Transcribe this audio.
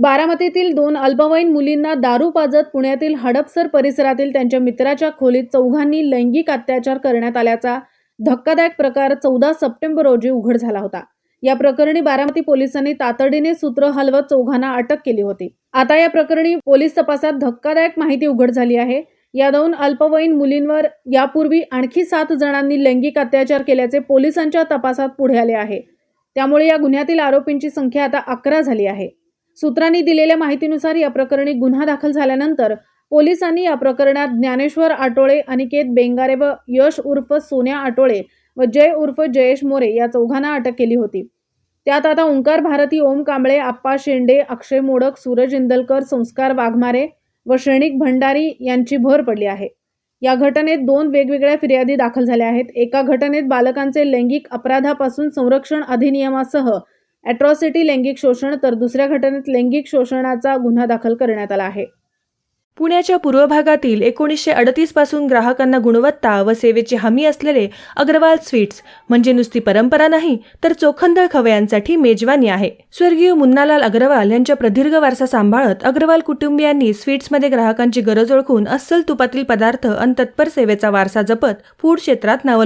बारामतीतील 2 अल्पवयीन मुलींना दारू पाजत पुण्यातील हडपसर परिसरातील त्यांच्या मित्राच्या खोलीत चौघांनी लैंगिक अत्याचार करण्यात आल्याचा धक्कादायक प्रकार 14 सप्टेंबर रोजी उघड झाला होता। या प्रकरणी बारामती पोलिसांनी तातडीने सूत्र हलवत चौघांना अटक केली होती। आता या प्रकरणी पोलीस तपासात धक्कादायक माहिती उघड झाली आहे। या 2 अल्पवयीन मुलींवर यापूर्वी आणखी 7 जणांनी लैंगिक अत्याचार केल्याचे पोलिसांच्या तपासात पुढे आले आहे। त्यामुळे या गुन्ह्यातील आरोपींची संख्या आता 11 झाली आहे। सूत्रांनी दिलेल्या माहितीनुसार या प्रकरणी गुन्हा दाखल झाल्यानंतर पोलिसांनी या प्रकरणात ज्ञानेश्वर आटोळे, अनिकेत बेंगारे व यश उर्फ सोन्या आटोळे व जय उर्फ जयेश मोरे या चौघांना अटक केली होती। त्यात आता ओंकार भारती, ओम कांबळे, आप्पा शेंडे, अक्षय मोडक, सूरज इंदलकर, संस्कार वाघमारे व श्रेणिक भंडारी यांची भर पडली आहे। या घटनेत 2 वेगवेगळ्या फिर्यादी दाखल झाल्या आहेत। एका घटनेत बालकांचे लैंगिक अपराधापासून संरक्षण अधिनियमासह अॅट्रॉसिटी लैंगिक शोषण तर दुसऱ्या घटनेत लैंगिक शोषणाचा गुन्हा दाखल करण्यात आला आहे। पुण्याच्या पूर्व भागातील 1938 पासून ग्राहकांना गुणवत्ता व सेवेची हमी असलेले अग्रवाल स्वीट्स म्हणजे नुसती परंपरा नाही तर चोखंदळ खवयांसाठी मेजवानी आहे। स्वर्गीय मुन्नालाल अग्रवाल यांच्या प्रदीर्घ वारसा सांभाळत अग्रवाल कुटुंबियांनी स्वीट्समध्ये ग्राहकांची गरज ओळखून अस्सल तुपातील पदार्थ आणि तत्पर सेवेचा वारसा जपत फूड क्षेत्रात नाव